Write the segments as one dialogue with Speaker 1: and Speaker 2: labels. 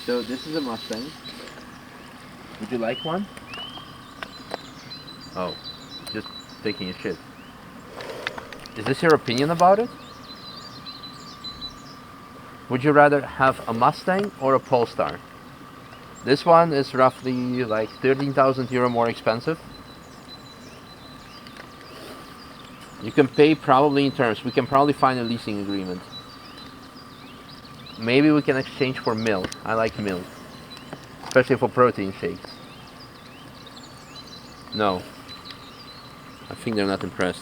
Speaker 1: So this is a Mustang. Would you like one? Oh, just taking a shit. Is this your opinion about it? Would you rather have a Mustang or a Polestar? This one is roughly like 13,000 euro more expensive. You can pay probably in terms. We can probably find a leasing agreement. Maybe we can exchange for milk. I like milk, especially for protein shakes. No. I think they're not impressed.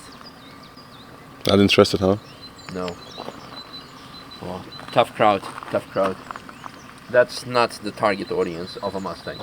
Speaker 2: Not interested, huh?
Speaker 1: No. Oh, tough crowd, tough crowd. That's not the target audience of a Mustang.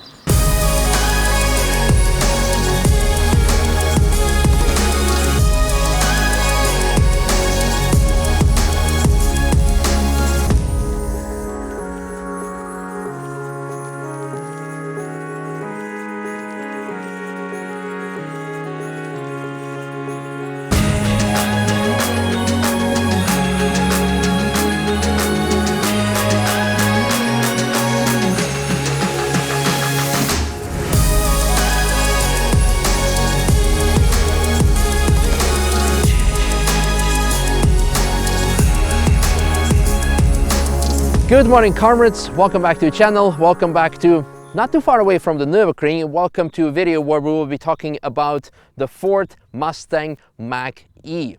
Speaker 1: Good morning, Carmrades. Welcome back to the channel. Welcome back to not too far away from the Nürburgring. Welcome to a video where we will be talking about the Ford Mustang Mach E.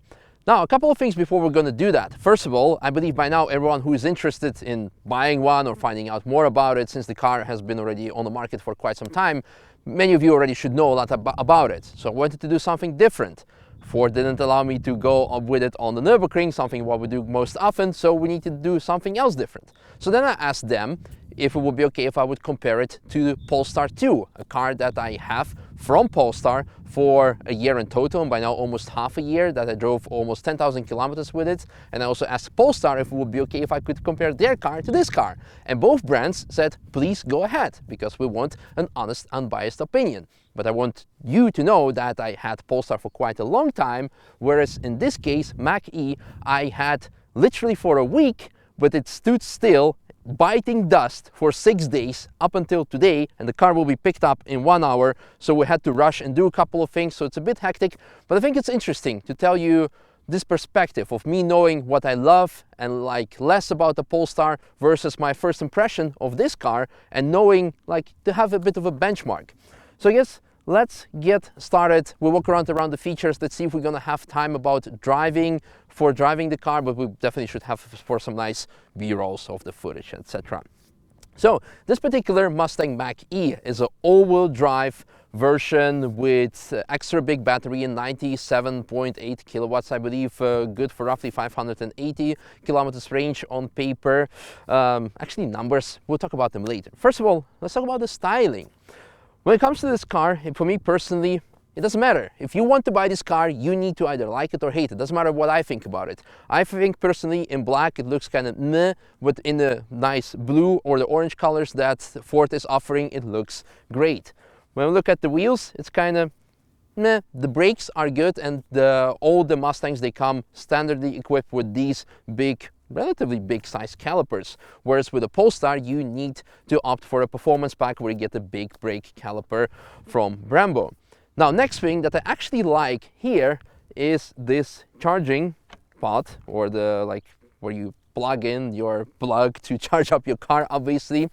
Speaker 1: Now, a couple of things before we're going to do that. First of all, I believe by now everyone who is interested in buying one or finding out more about it, since the car has been already on the market for quite some time, many of you already should know a lot about it. So I wanted to do something different. Ford didn't allow me to go up with it on the Nürburgring, something what we do most often, so we need to do something else different. So then I asked them if it would be okay if I would compare it to the Polestar 2, a car that I have from Polestar for a year in total, and by now almost half a year that I drove almost 10,000 kilometers with it. And I also asked Polestar if it would be okay if I could compare their car to this car. And both brands said, please go ahead, because we want an honest, unbiased opinion. But I want you to know that I had Polestar for quite a long time, whereas in this case, Mach E, I had literally for a week, but it stood still, biting dust for 6 days up until today, and the car will be picked up in 1 hour. So we had to rush and do a couple of things, so it's a bit hectic, but I think it's interesting to tell you this perspective of me knowing what I love and like less about the Polestar versus my first impression of this car, and knowing like to have a bit of a benchmark. So I guess let's get started. We'll walk around the features. Let's see if we're gonna have time about driving the car, but we definitely should have for some nice B-rolls of the footage, etc. So this particular Mustang Mach E is an all-wheel drive version with extra big battery and 97.8 kilowatts, I believe, good for roughly 580 kilometers range on paper. Actually numbers, we'll talk about them later. First of all, let's talk about the styling. When it comes to this car, for me personally, it doesn't matter. If you want to buy this car, you need to either like it or hate it. Doesn't matter what I think about it. I think personally in black it looks kind of meh, but in the nice blue or the orange colors that Ford is offering, it looks great. When we look at the wheels, it's kind of meh. The brakes are good, and all the Mustangs, they come standardly equipped with these big, relatively big size calipers, whereas with a Polestar you need to opt for a performance pack where you get a big brake caliper from Brembo. Now, next thing that I actually like here is this charging pod, or the like where you plug in your plug to charge up your car, obviously.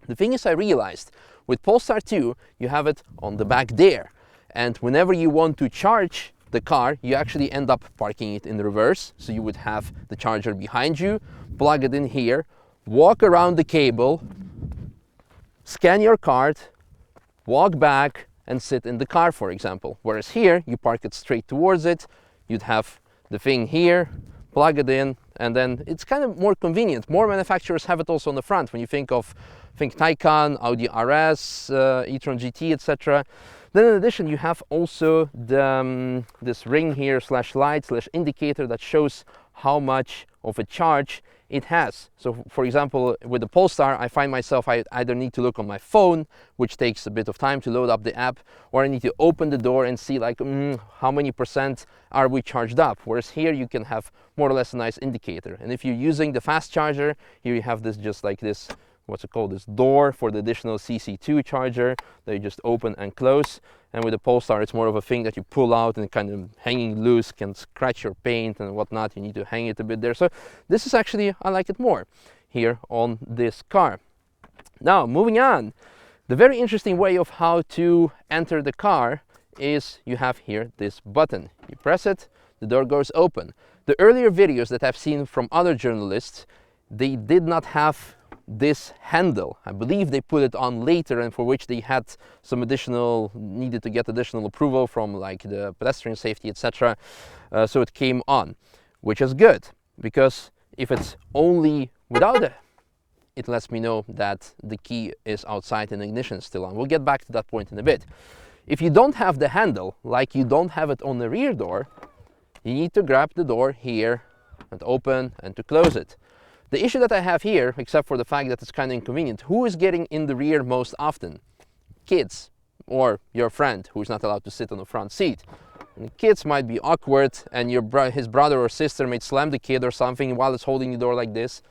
Speaker 1: The thing is, I realized with Polestar 2 you have it on the back there, and whenever you want to charge the car, you actually end up parking it in reverse. So you would have the charger behind you, plug it in here, walk around the cable, scan your card, walk back, and sit in the car, for example. Whereas here, you park it straight towards it, you'd have the thing here, plug it in, and then it's kind of more convenient. More manufacturers have it also on the front. When you think Taycan, Audi RS, e-tron GT, etc. Then in addition, you have also the, this ring here slash light slash indicator that shows how much of a charge it has. So for example, with the Polestar, I find myself, I either need to look on my phone, which takes a bit of time to load up the app, or I need to open the door and see like how many percent are we charged up. Whereas here you can have more or less a nice indicator. And if you're using the fast charger, here you have this just like this what's it called, this door for the additional CC2 charger that you just open and close. And with the Polestar, it's more of a thing that you pull out and kind of hanging loose can scratch your paint and whatnot. You need to hang it a bit there. So this is actually, I like it more here on this car. Now, moving on, the very interesting way of how to enter the car is you have here this button. You press it, the door goes open. The earlier videos that I've seen from other journalists, they did not have this handle. I believe they put it on later, and for which they had some additional, needed to get additional approval from like the pedestrian safety, etc. So it came on, which is good, because if it's only without it, it lets me know that the key is outside and the ignition is still on. We'll get back to that point in a bit. If you don't have the handle, like you don't have it on the rear door, you need to grab the door here and open and to close it. The issue that I have here, except for the fact that it's kind of inconvenient, who is getting in the rear most often? Kids, or your friend who's not allowed to sit on the front seat. And kids might be awkward, and his brother or sister might slam the kid or something while it's holding the door like this.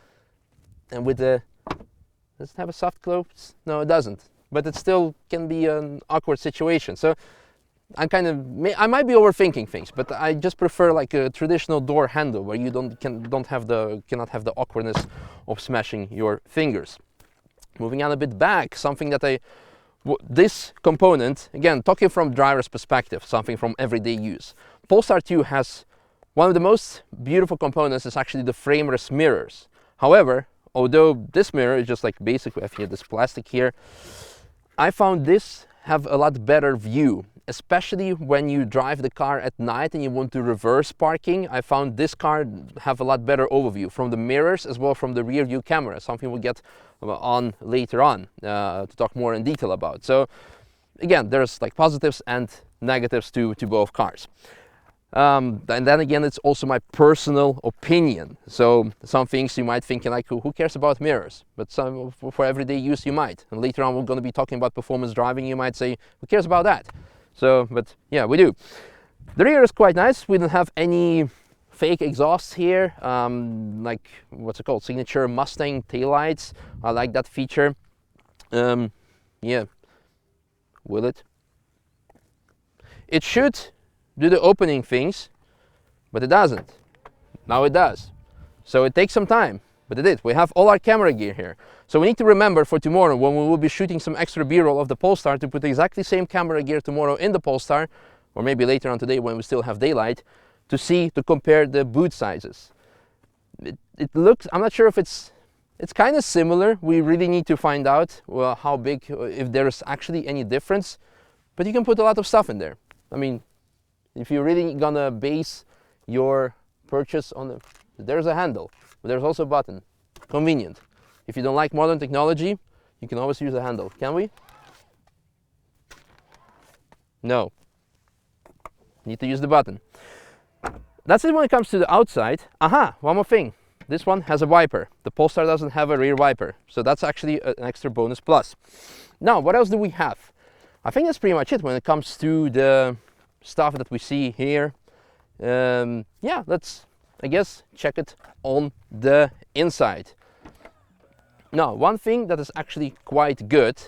Speaker 1: And with the, does it have a soft close? No, it doesn't. But it still can be an awkward situation. So I might be overthinking things, but I just prefer like a traditional door handle where you cannot have the awkwardness of smashing your fingers. Moving on a bit back, something that this component, again, talking from driver's perspective, something from everyday use. Polestar 2 has one of the most beautiful components is actually the frameless mirrors. However, although this mirror is just like basically, I have this plastic here, I found this have a lot better view, especially when you drive the car at night and you want to reverse parking. I found this car have a lot better overview from the mirrors as well from the rear view camera, something we'll get on later on to talk more in detail about. So again, there's like positives and negatives to both cars. And then again, it's also my personal opinion. So some things you might think like, who cares about mirrors? But some for everyday use you might. And later on we're going to be talking about performance driving. You might say, who cares about that? So, but yeah, we do. The rear is quite nice. We don't have any fake exhausts here, like what's it called? Signature Mustang taillights. I like that feature. Yeah, will it? It should do the opening things, but it doesn't. Now it does. So it takes some time, but it did. We have all our camera gear here. So we need to remember for tomorrow when we will be shooting some extra B-roll of the Polestar to put the exactly same camera gear tomorrow in the Polestar, or maybe later on today when we still have daylight, to compare the boot sizes. It looks, I'm not sure if it's kind of similar. We really need to find out how big, if there's actually any difference, but you can put a lot of stuff in there. I mean, if you're really gonna base your purchase on there's a handle, but there's also a button. Convenient. If you don't like modern technology, you can always use a handle. Can we? No. Need to use the button. That's it when it comes to the outside. Aha, one more thing. This one has a wiper. The Polestar doesn't have a rear wiper, so that's actually an extra bonus plus. Now, what else do we have? I think that's pretty much it when it comes to the stuff that we see here. Yeah, let's, I guess, check it on the inside. Now, one thing that is actually quite good,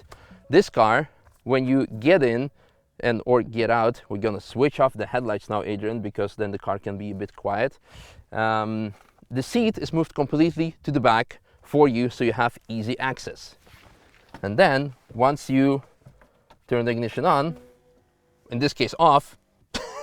Speaker 1: this car, when you get in or get out, we're gonna switch off the headlights now, Adrian, because then the car can be a bit quiet. The seat is moved completely to the back for you, so you have easy access. And then, once you turn the ignition on, in this case off,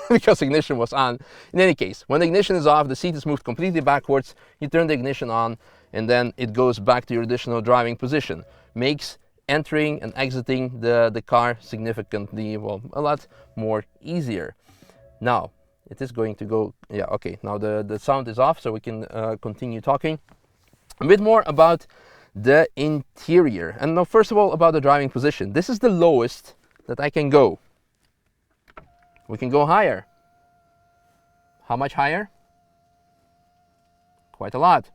Speaker 1: because ignition was on. In any case, when the ignition is off, the seat is moved completely backwards, you turn the ignition on, and then it goes back to your additional driving position. Makes entering and exiting the car significantly, well, a lot more easier. Now, it is going to go, yeah, okay, now the sound is off, so we can continue talking. A bit more about the interior. And now, first of all, about the driving position. This is the lowest that I can go. We can go higher. How much higher? Quite a lot.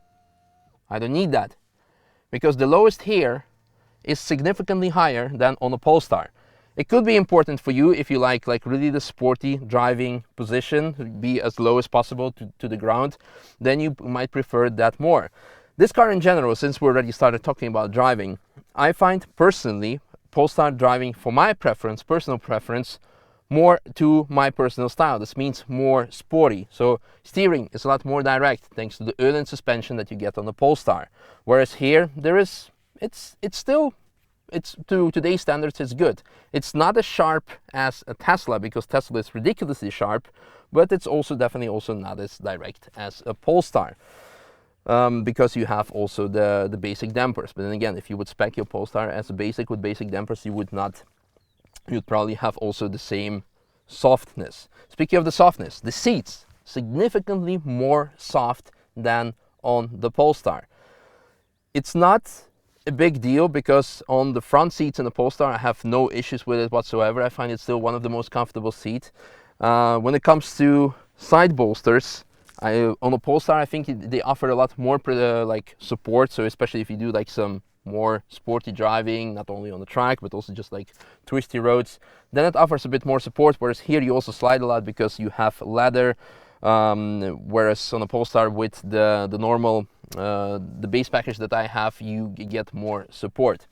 Speaker 1: I don't need that, because the lowest here is significantly higher than on a Polestar. It could be important for you if you like really the sporty driving position, be as low as possible to the ground, then you might prefer that more. This car in general, since we already started talking about driving, I find personally Polestar driving, for my preference, personal preference, more to my personal style. This means more sporty. So steering is a lot more direct thanks to the Öhlins suspension that you get on the Polestar. Whereas here, it's still, to today's standards, it's good. It's not as sharp as a Tesla, because Tesla is ridiculously sharp, but it's also definitely also not as direct as a Polestar. Because you have also the basic dampers. But then again, if you would spec your Polestar as a basic with basic dampers, you'd probably have also the same softness. Speaking of the softness, the seats significantly more soft than on the Polestar. It's not a big deal, because on the front seats in the Polestar I have no issues with it whatsoever. I find it still one of the most comfortable seats. When it comes to side bolsters, on the Polestar I think they offer a lot more like support, so especially if you do like some more sporty driving, not only on the track but also just like twisty roads, then it offers a bit more support, whereas here you also slide a lot because you have leather, whereas on the Polestar with the normal the base package that I have, you get more support.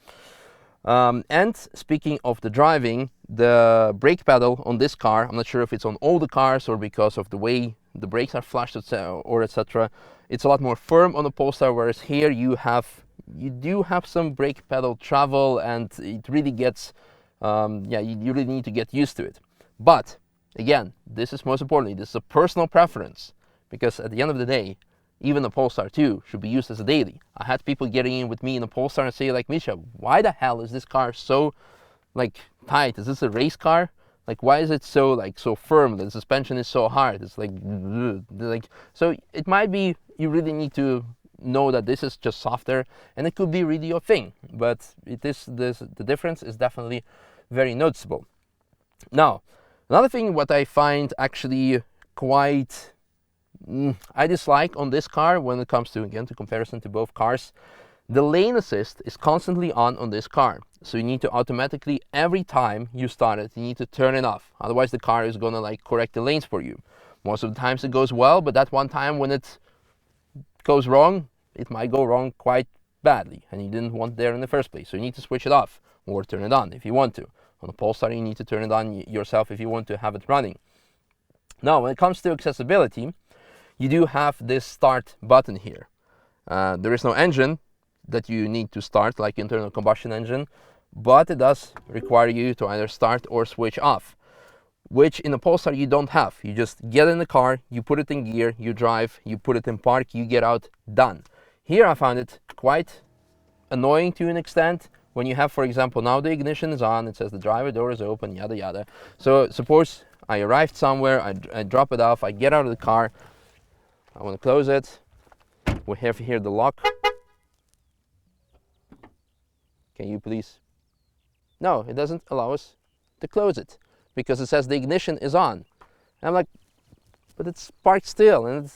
Speaker 1: And speaking of the driving, the brake pedal on this car, I'm not sure if it's on all the cars or because of the way the brakes are flushed or etc. It's a lot more firm on the Polestar, whereas here you do have some brake pedal travel, and it really gets, you really need to get used to it. But again, this is most importantly, this is a personal preference, because at the end of the day, even the Polestar 2 should be used as a daily. I had people getting in with me in the Polestar and say like, Misha, why the hell is this car so like tight? Is this a race car? Like, why is it so firm? The suspension is so hard. It's like so it might be you really need to know that this is just softer, and it could be really your thing. But the difference is definitely very noticeable. Now, another thing what I find actually quite I dislike on this car when it comes to, again, to comparison to both cars, the lane assist is constantly on this car. So you need to automatically, every time you start it, you need to turn it off. Otherwise the car is gonna like correct the lanes for you. Most of the times it goes well, but that one time when it goes wrong, it might go wrong quite badly, and you didn't want there in the first place. So you need to switch it off or turn it on if you want to. On the Polestar you need to turn it on yourself if you want to have it running. Now, when it comes to accessibility, you do have this start button here. There is no engine that you need to start like internal combustion engine, but it does require you to either start or switch off, which in the Polestar you don't have. You just get in the car, you put it in gear, you drive, you put it in park, you get out, done. Here I found it quite annoying to an extent when you have, for example, now the ignition is on, it says the driver door is open, yada yada. So suppose I arrived somewhere, I drop it off, I get out of the car, I want to close it. We have here the lock. Can you please? No, it doesn't allow us to close it because it says the ignition is on. And I'm like, but it's parked still, and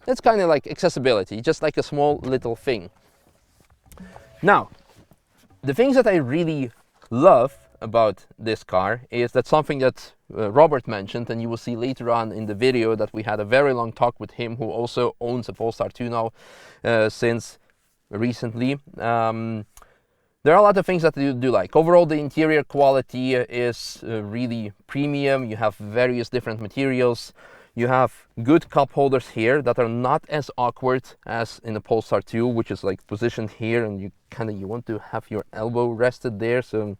Speaker 1: it's kind of like accessibility, just like a small little thing. Now, the things that I really love about this car is that something that Robert mentioned, and you will see later on in the video that we had a very long talk with him, who also owns a Polestar 2 now since recently. There are a lot of things that you do like. Overall, the interior quality is really premium. You have various different materials. You have good cup holders here that are not as awkward as in the Polestar 2, which is like positioned here, and you want to have your elbow rested there. So,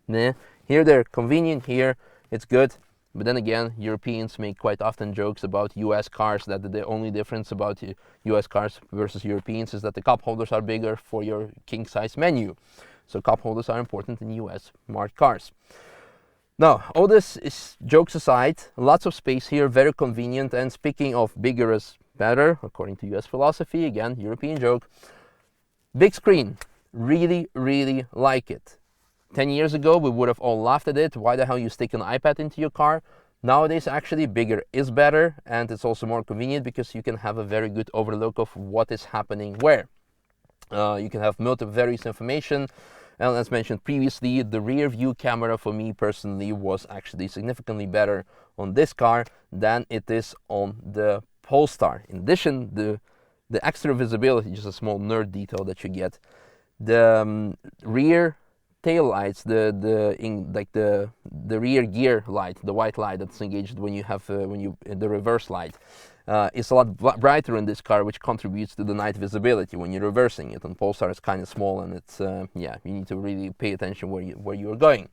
Speaker 1: nah. Here they're convenient. Here it's good. But then again, Europeans make quite often jokes about US cars, that the only difference about US cars versus Europeans is that the cup holders are bigger for your king size menu. So cup holders are important in US marked cars. Now, all this is jokes aside, lots of space here, very convenient. And speaking of bigger is better, according to US philosophy, again, European joke, big screen, really, really like it. 10 years ago, we would have all laughed at it. Why the hell you stick an iPad into your car? Nowadays, actually, bigger is better, and it's also more convenient because you can have a very good overlook of what is happening where. You can have various information, and as mentioned previously, the rear view camera for me personally was actually significantly better on this car than it is on the Polestar. In addition, the the extra visibility, just a small nerd detail that you get. The rear tail lights, the rear gear light, the white light that's engaged when you have the reverse light, is a lot brighter in this car, which contributes to the night visibility when you're reversing it. On Polestar, it's kind of small, and it's yeah, you need to really pay attention where you're going.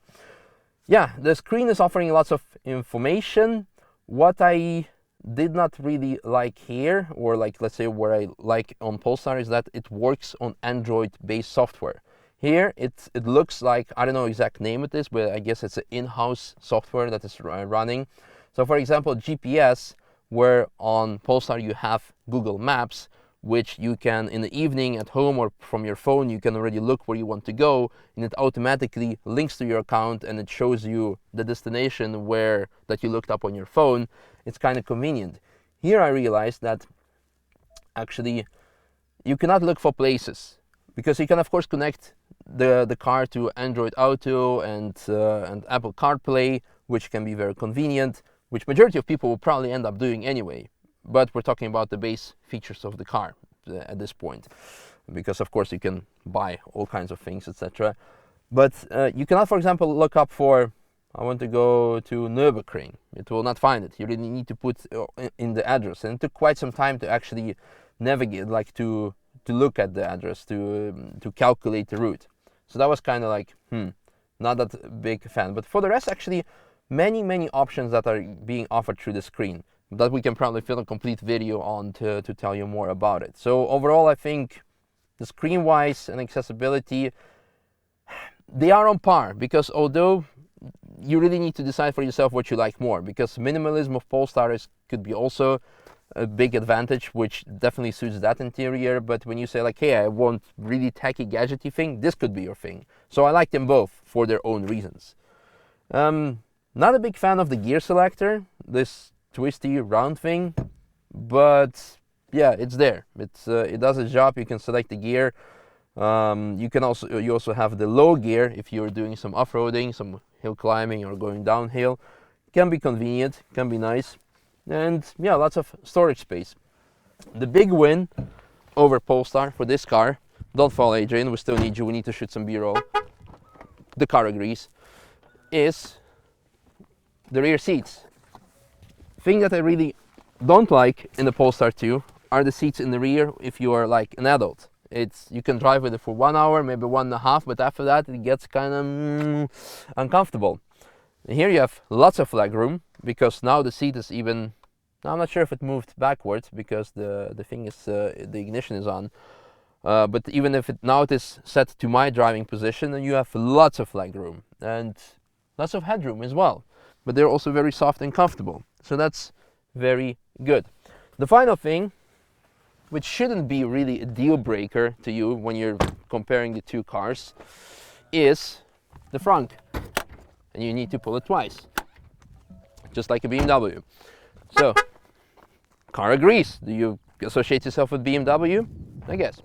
Speaker 1: Yeah, the screen is offering lots of information. What I did not really like here, or like let's say where I like on Polestar, is that it works on Android-based software. Here it looks like, I don't know exact name of this, but I guess it's an in-house software that is running. So for example, GPS, where on Polestar you have Google Maps, which you can in the evening at home or from your phone, you can already look where you want to go, and it automatically links to your account and it shows you the destination that you looked up on your phone. It's kind of convenient. Here I realized that actually you cannot look for places, because you can of course connect the car to Android Auto and Apple CarPlay, which can be very convenient, which majority of people will probably end up doing anyway. But we're talking about the base features of the car at this point, because of course you can buy all kinds of things, etc. But you cannot, for example, look up for, I want to go to Nürburgring. It will not find it. You really need to put in the address, and it took quite some time to actually navigate, like to look at the address, to calculate the route. So that was kind of like, not that big fan. But for the rest, actually, many options that are being offered through the screen that we can probably film a complete video on to tell you more about it. So overall, I think the screen-wise and accessibility, they are on par, because although you really need to decide for yourself what you like more, because minimalism of Polestar could be also a big advantage, which definitely suits that interior. But when you say like, hey, I want really tacky gadgety thing, this could be your thing. So I like them both for their own reasons. Not a big fan of the gear selector, this twisty round thing, but yeah, it's there. It does its job. You can select the gear. You also have the low gear if you're doing some off-roading, some hill climbing, or going downhill. Can be convenient, can be nice, and yeah, lots of storage space. The big win over Polestar for this car, don't fall Adrian, we still need you, we need to shoot some B-roll, the car agrees, is the rear seats. Thing that I really don't like in the Polestar 2 are the seats in the rear if you are like an adult. You can drive with it for 1 hour, maybe 1.5, but after that it gets kind of uncomfortable. Here you have lots of leg room, because now the seat is even, I'm not sure if it moved backwards because the thing is, the ignition is on. But even if now it is set to my driving position, and you have lots of leg room and lots of headroom as well. But they're also very soft and comfortable. So that's very good. The final thing, which shouldn't be really a deal breaker to you when you're comparing the two cars, is the front. And you need to pull it twice, just like a BMW. So, car agrees. Do you associate yourself with BMW? I guess.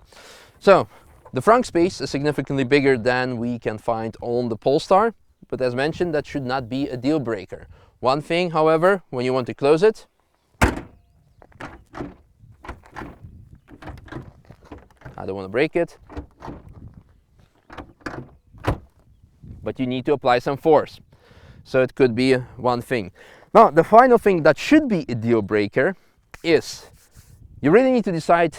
Speaker 1: So, the front space is significantly bigger than we can find on the Polestar. But as mentioned, that should not be a deal breaker. One thing, however, when you want to close it, I don't want to break it, but you need to apply some force. So it could be one thing. Now, the final thing that should be a deal breaker is you really need to decide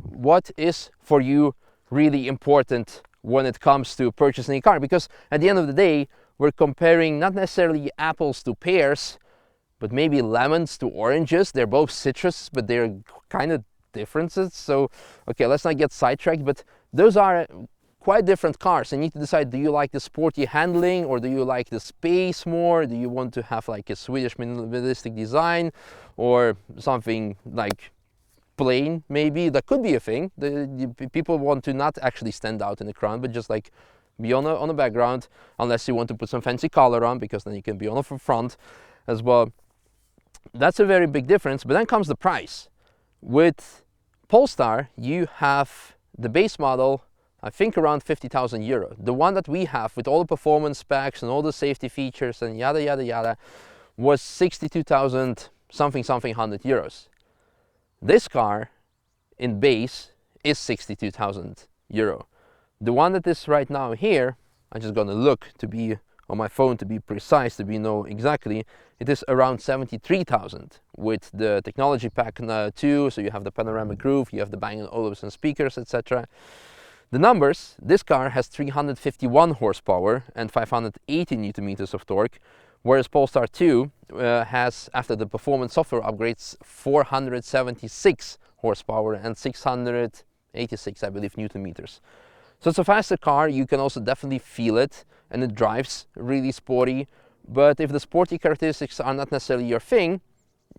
Speaker 1: what is for you really important when it comes to purchasing a car. Because at the end of the day, we're comparing not necessarily apples to pears, but maybe lemons to oranges. They're both citrus, but they're kind of differences. So, okay, let's not get sidetracked, but those are quite different cars. You need to decide, do you like the sporty handling, or do you like the space more? Do you want to have like a Swedish minimalistic design, or something like plain? Maybe that could be a thing. People want to not actually stand out in the crowd, but just like be on the background, unless you want to put some fancy color on, because then you can be on the front as well. That's a very big difference. But then comes the price. With Polestar, you have the base model, I think around 50,000 euro. The one that we have with all the performance specs and all the safety features and yada yada yada was 62,000 something 100 euros. This car in base is 62,000 euro. The one that is right now here, I'm just gonna look to be on my phone to be precise, to be know exactly, it is around 73,000 with the technology pack 2, so you have the panoramic roof, you have the Bang & Olufsen speakers, etc. The numbers, this car has 351 horsepower and 580 Newton meters of torque, whereas Polestar 2 has, after the performance software upgrades, 476 horsepower and 686, I believe, Newton meters. So it's a faster car, you can also definitely feel it, and it drives really sporty. But if the sporty characteristics are not necessarily your thing,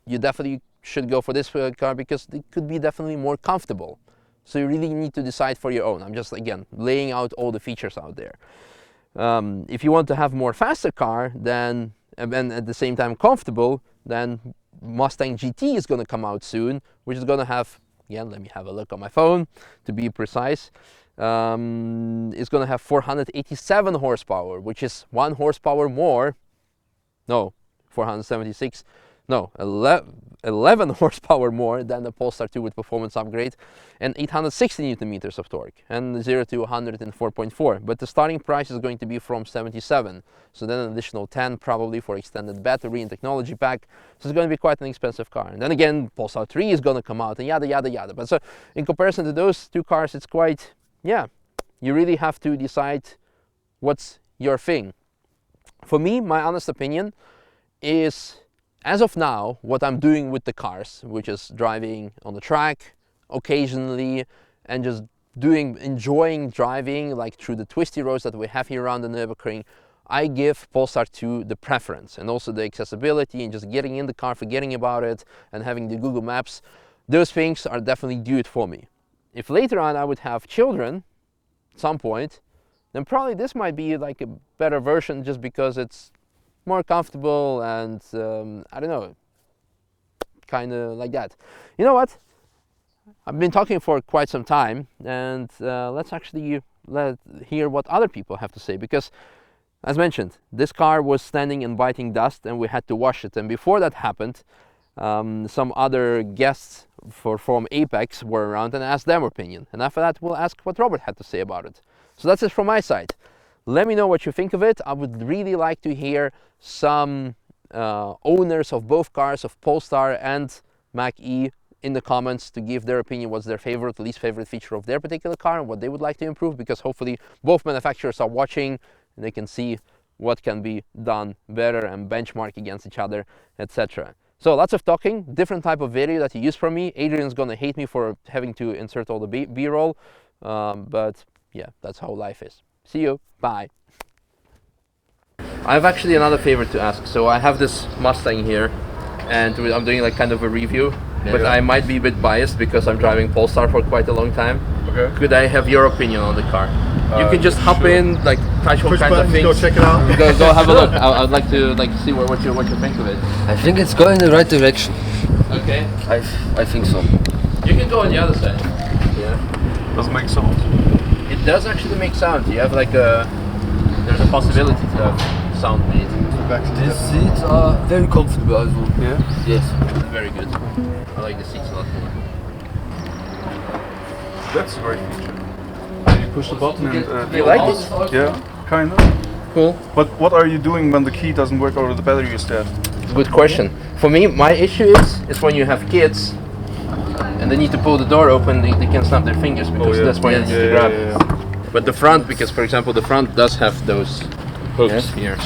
Speaker 1: you definitely should go for this car because it could be definitely more comfortable. So you really need to decide for your own. I'm just, again, laying out all the features out there. If you want to have more faster car, then, and at the same time comfortable, then Mustang GT is going to come out soon, which is going to have, again, let me have a look on my phone to be precise. It's going to have 487 horsepower, which is 1 horsepower more. No, 476. No, 11 horsepower more than the Polestar 2 with performance upgrade, and 860 Newton meters of torque, and 0 to 100 in 4.4. But the starting price is going to be from 77. So then an additional 10 probably for extended battery and technology pack. So it's going to be quite an expensive car. And then again, Polestar 3 is going to come out, and yada yada yada. But so in comparison to those two cars, it's quite, yeah, you really have to decide what's your thing. For me, my honest opinion is, as of now, what I'm doing with the cars, which is driving on the track occasionally and just enjoying driving like through the twisty roads that we have here around the Nürburgring, I give Polestar 2 the preference, and also the accessibility and just getting in the car, forgetting about it, and having the Google Maps. Those things are definitely do it for me. If later on I would have children at some point, then probably this might be like a better version just because it's more comfortable and I don't know, kind of like that. You know what? I've been talking for quite some time, and let's actually hear what other people have to say, because as mentioned, this car was standing and biting dust and we had to wash it, and before that happened, some other guests from Apex were around and asked their opinion, and after that we'll ask what Robert had to say about it. So that's it from my side. Let me know what you think of it. I would really like to hear some owners of both cars, of Polestar and Mach E, in the comments to give their opinion, what's their favorite, least favorite feature of their particular car and what they would like to improve, because hopefully both manufacturers are watching and they can see what can be done better and benchmark against each other, etc. So lots of talking, different type of video that you use from me. Adrian's gonna hate me for having to insert all the B-roll, but yeah, that's how life is. See you, bye. I have actually another favor to ask. So I have this Mustang here, and I'm doing like kind of a review, but I might be a bit biased because I'm driving Polestar for quite a long time. Okay. Could I have your opinion on the car? You can just hop in, like touch all kinds of things.
Speaker 3: Go check it out.
Speaker 1: Go have a look. I'd like to see what you think of it.
Speaker 4: I think it's going in the right direction.
Speaker 1: Okay.
Speaker 4: I think so.
Speaker 1: You can go on the other side.
Speaker 3: Yeah. Doesn't make sound.
Speaker 1: It does actually make sound. You have like there's a possibility to have sound made.
Speaker 4: These seats are very comfortable as well.
Speaker 3: Yeah?
Speaker 4: Yes.
Speaker 1: Very good. I like the seats a lot more.
Speaker 3: That's a great feature. You push the button and...
Speaker 1: you like it?
Speaker 3: Yeah, kind of.
Speaker 1: Cool.
Speaker 3: But what are you doing when the key doesn't work or the battery is dead?
Speaker 1: Good question. For me, my issue is when you have kids and they need to pull the door open, they can snap their fingers because that's why you need to grab.
Speaker 3: Yeah.
Speaker 1: But the front, because for example the front does have those hooks here.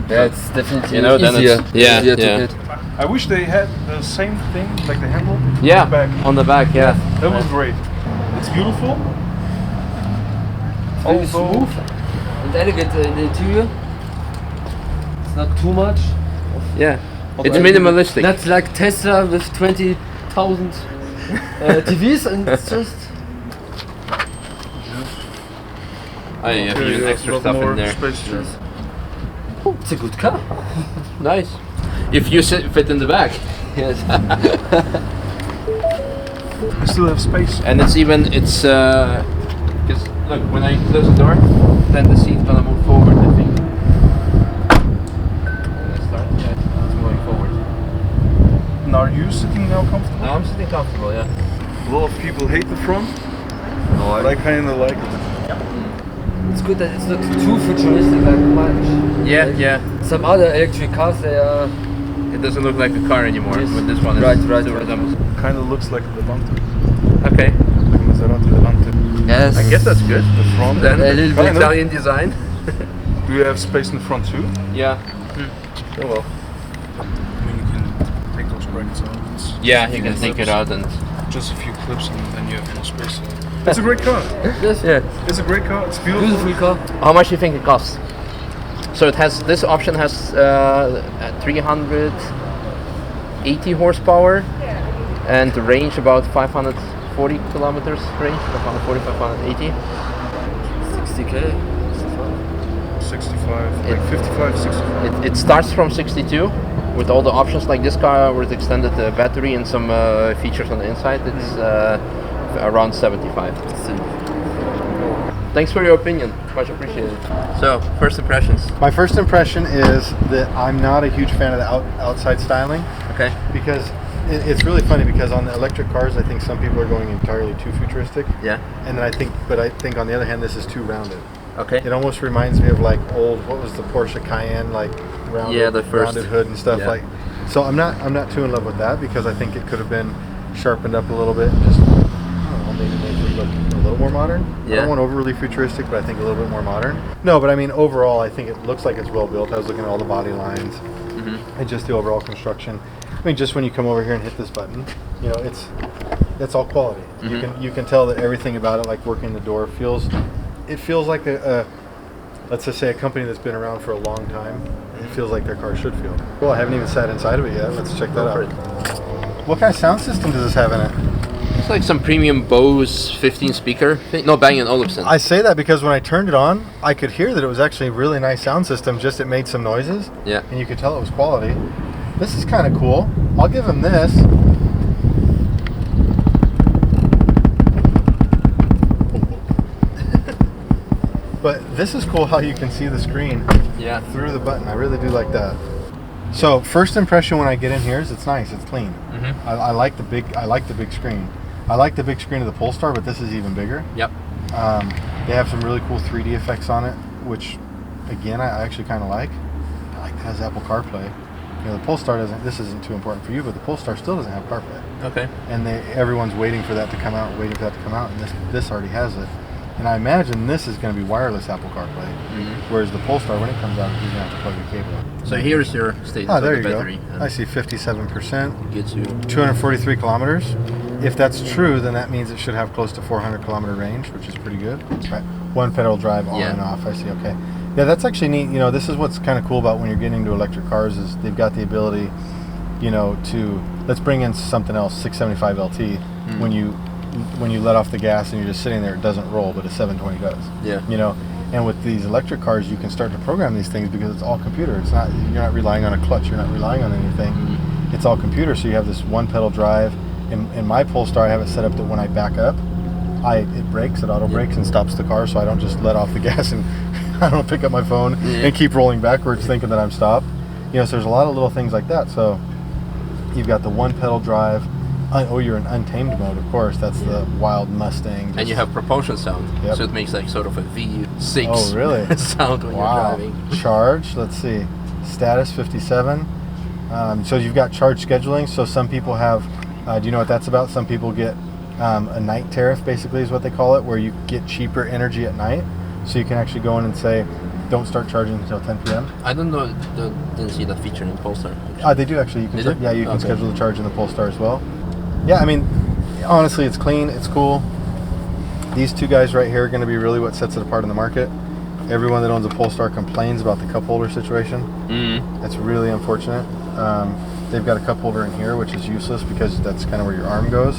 Speaker 4: Yeah, it's definitely
Speaker 1: easier.
Speaker 4: Easier to get.
Speaker 3: I wish they had the same thing, like the handle,
Speaker 1: Yeah,
Speaker 3: on the back.
Speaker 1: on the back, yeah.
Speaker 3: That was great. It's beautiful.
Speaker 4: Very smooth and elegant in the interior. It's not too much.
Speaker 1: Yeah, it's minimalistic.
Speaker 4: Not like Tesla with 20,000 TVs, and it's just...
Speaker 1: Oh, you have even extra stuff in there.
Speaker 4: Oh, it's a good car.
Speaker 1: Nice. If you fit in the back.
Speaker 4: Yes.
Speaker 3: I still have space.
Speaker 1: And it's because look, when I close the door, then the seat's gonna move forward, I think. Let's start. Yeah, it's moving forward.
Speaker 3: And are you sitting now comfortable?
Speaker 1: No, I'm sitting comfortable, yeah.
Speaker 3: A lot of people hate the front, but I kind of like it.
Speaker 4: It's good that it's not too futuristic like Mach.
Speaker 1: Yeah,
Speaker 4: Like
Speaker 1: yeah.
Speaker 4: some other electric cars, they are.
Speaker 1: It doesn't look like a car anymore.
Speaker 4: Yes.
Speaker 1: With this one,
Speaker 4: Right.
Speaker 3: Kind of looks like a Levante,
Speaker 1: Okay.
Speaker 3: like a Maserati Levante.
Speaker 4: Yes.
Speaker 1: I guess that's good.
Speaker 3: The front.
Speaker 1: Then
Speaker 4: A little bit.
Speaker 1: Italian design.
Speaker 3: Do you have space in the front too?
Speaker 1: Yeah. Oh well.
Speaker 3: I mean, you can take those brackets out. It's
Speaker 1: Yeah,
Speaker 3: just a
Speaker 1: you
Speaker 3: few
Speaker 1: can take it
Speaker 3: clips.
Speaker 1: out and.
Speaker 3: Just a few clips and then you have more space. It's a great car.
Speaker 4: Yes.
Speaker 1: Yeah.
Speaker 3: It's a great car. It's beautiful.
Speaker 4: Beautiful car.
Speaker 1: How much do you think it costs? So it has this option has 380 horsepower and the range about 540 kilometers range, 540, 580.
Speaker 4: 60k.
Speaker 3: 65, like 55, 65.
Speaker 1: It starts from 62 with all the options like this car with extended battery and some features on the inside. It's around 75. Thanks for your opinion, much appreciated. So, first impressions.
Speaker 5: My first impression is that I'm not a huge fan of the outside styling
Speaker 1: Okay.
Speaker 5: because it's really funny because on the electric cars I think some people are going entirely too futuristic,
Speaker 1: Yeah.
Speaker 5: and then I think on the other hand this is too rounded.
Speaker 1: Okay.
Speaker 5: It almost reminds me of like old, what was the Porsche Cayenne, like rounded,
Speaker 1: Yeah, the first.
Speaker 5: rounded hood and stuff
Speaker 1: Yeah.
Speaker 5: like. So I'm not too in love with that because I think it could have been sharpened up a little bit and just, I don't know, maybe make it look a little more modern. I
Speaker 1: Yeah.
Speaker 5: don't want overly futuristic, but I think a little bit more modern. No, but I mean overall I think it looks like it's well built. I was looking at all the body lines and just the overall construction. I mean, just when you come over here and hit this button, you know, it's all quality. You can tell that everything about it, like working the door, feels like a let's just say a company that's been around for a long time. It feels like their car should feel. Well, I haven't even sat inside of it yet. Let's check that
Speaker 1: Go for
Speaker 5: out.
Speaker 1: it.
Speaker 5: What kind of sound system does this have in it?
Speaker 1: It's like some premium Bose 15 speaker. No, Bang & Olufsen.
Speaker 5: I say that because when I turned it on, I could hear that it was actually a really nice sound system. Just it made some noises.
Speaker 1: Yeah.
Speaker 5: And you could tell it was quality. This is kind of cool. I'll give him this. But this is cool how you can see the screen
Speaker 1: Yeah.
Speaker 5: through the button. I really do like that. So first impression when I get in here is it's nice. It's clean. I like the big screen. I like the big screen of the Polestar, but this is even bigger.
Speaker 1: Yep.
Speaker 5: They have some really cool 3D effects on it, which again I actually kind of like. I like that it has Apple CarPlay. You know, the Polestar doesn't. This isn't too important for you, but the Polestar still doesn't have CarPlay.
Speaker 1: Okay.
Speaker 5: And everyone's waiting for that to come out, and this already has it. And I imagine this is going to be wireless Apple CarPlay, whereas the Polestar, when it comes out, you're going to have to plug your cable in.
Speaker 1: So here's your status
Speaker 5: Oh,
Speaker 1: of
Speaker 5: there
Speaker 1: the
Speaker 5: you
Speaker 1: battery.
Speaker 5: go. I see 57%,
Speaker 1: Gets you.
Speaker 5: 243 kilometers. If that's true, then that means it should have close to 400 kilometer range, which is pretty good. Right. One pedal drive on
Speaker 1: Yeah.
Speaker 5: and off. I see. Okay. Yeah, that's actually neat. You know, this is what's kind of cool about when you're getting into electric cars is they've got the ability, you know, to let's bring in something else. 675 LT. When you let off the gas and you're just sitting there, it doesn't roll, but a 720 does.
Speaker 1: Yeah.
Speaker 5: You know, and with these electric cars, you can start to program these things because it's all computer. It's not you're not relying on a clutch. You're not relying on anything. It's all computer. So you have this one pedal drive. In my Polestar, I have it set up that when I back up, it brakes. It auto brakes and stops the car, so I don't just let off the gas and I don't pick up my phone and keep rolling backwards thinking that I'm stopped. You know, so there's a lot of little things like that. So you've got the one pedal drive. Oh, you're in untamed mode, of course. That's the wild Mustang.
Speaker 1: And you have propulsion sound,
Speaker 5: Yep.
Speaker 1: so it makes like sort of a V6
Speaker 5: Oh, really?
Speaker 1: sound when
Speaker 5: Wow.
Speaker 1: you're driving.
Speaker 5: Charge, let's see. Status 57. So you've got charge scheduling. So some people have, do you know what that's about? Some people get a night tariff, basically, is what they call it, where you get cheaper energy at night. So you can actually go in and say, don't start charging until 10 p.m.
Speaker 1: I don't know, didn't see that feature in the Polestar.
Speaker 5: They do actually. You can
Speaker 1: Did it?
Speaker 5: yeah, you can
Speaker 1: Okay.
Speaker 5: schedule the charge in the Polestar as well. Yeah, I mean, honestly, it's clean. It's cool. These two guys right here are going to be really what sets it apart in the market. Everyone that owns a Polestar complains about the cup holder situation. That's really unfortunate. They've got a cup holder in here, which is useless because that's kind of where your arm goes.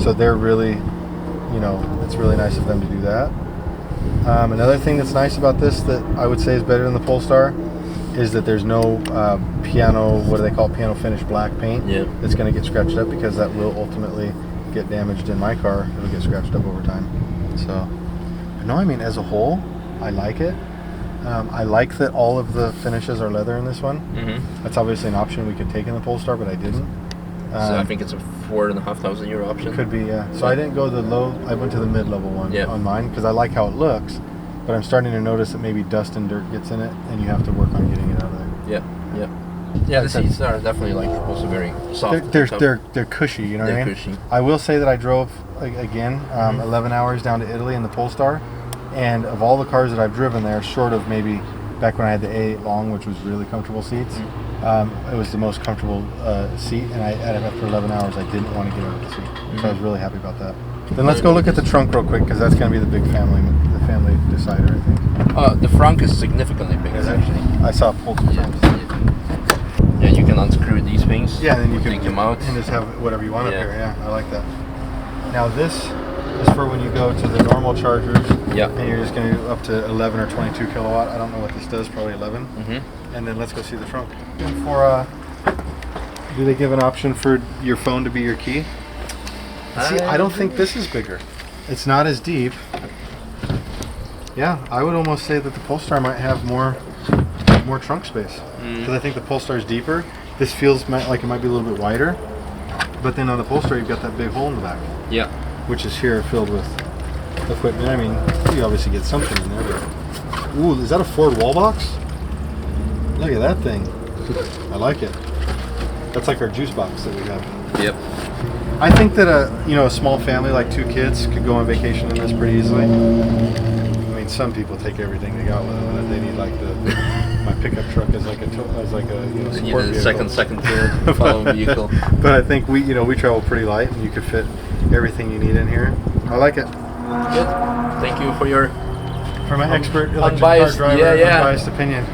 Speaker 5: So they're really, you know, it's really nice of them to do that. Another thing that's nice about this that I would say is better than the Polestar is that there's no piano, what do they call it, piano finish black paint that's going to get scratched up, because that will ultimately get damaged in my car. It'll get scratched up over time. So, but no, I mean, as a whole, I like it. I like that all of the finishes are leather in this one. That's obviously an option we could take in the Polestar, but I didn't.
Speaker 1: So I think it's a €4,500 option.
Speaker 5: Could be, yeah. So I didn't go the low. I went to the mid-level one on mine because I like how it looks. But I'm starting to notice that maybe dust and dirt gets in it, and you have to work on getting it out of there.
Speaker 1: Yeah, the seats are definitely like also very soft.
Speaker 5: They're cushy, you know what I mean?
Speaker 1: Cushy.
Speaker 5: I will say that I drove again 11 hours down to Italy in the Polestar, and of all the cars that I've driven there, short of maybe back when I had the A8 Long, which was really comfortable seats, it was the most comfortable seat, and after 11 hours I didn't want to get out of the seat, so I was really happy about that. Then let's go look at the trunk real quick, because that's going to be the big family decider, I think.
Speaker 1: The front is significantly bigger actually.
Speaker 5: I saw Polestar.
Speaker 1: Yeah, you can unscrew these things.
Speaker 5: Yeah, and then you can
Speaker 1: take them out
Speaker 5: and just have whatever you want up here. Yeah, I like that. Now this is for when you go to the normal chargers.
Speaker 1: Yeah.
Speaker 5: And you're just going to go up to 11 or 22 kilowatt. I don't know what this does. Probably 11. And then let's go see the trunk. Do they give an option for your phone to be your key? See, I don't think this is bigger. It's not as deep. Yeah, I would almost say that the Polestar might have more trunk space, because I think the Polestar is deeper. This feels like it might be a little bit wider, but then on the Polestar you've got that big hole in the back. Yeah. Which is here filled with equipment. I mean, you obviously get something in there, but ooh, is that a Ford wall box? Look at that thing. I like it. That's like our juice box that we have.
Speaker 1: Yep.
Speaker 5: I think that a small family like 2 kids could go on vacation in this pretty easily. I mean, some people take everything they got with them. They need like my pickup truck as like a support vehicle. Second following vehicle. But I think we travel pretty light, and you could fit everything you need in here. I like it.
Speaker 1: Good. Thank you for your
Speaker 5: my expert electric
Speaker 1: unbiased
Speaker 5: car driver, unbiased opinion.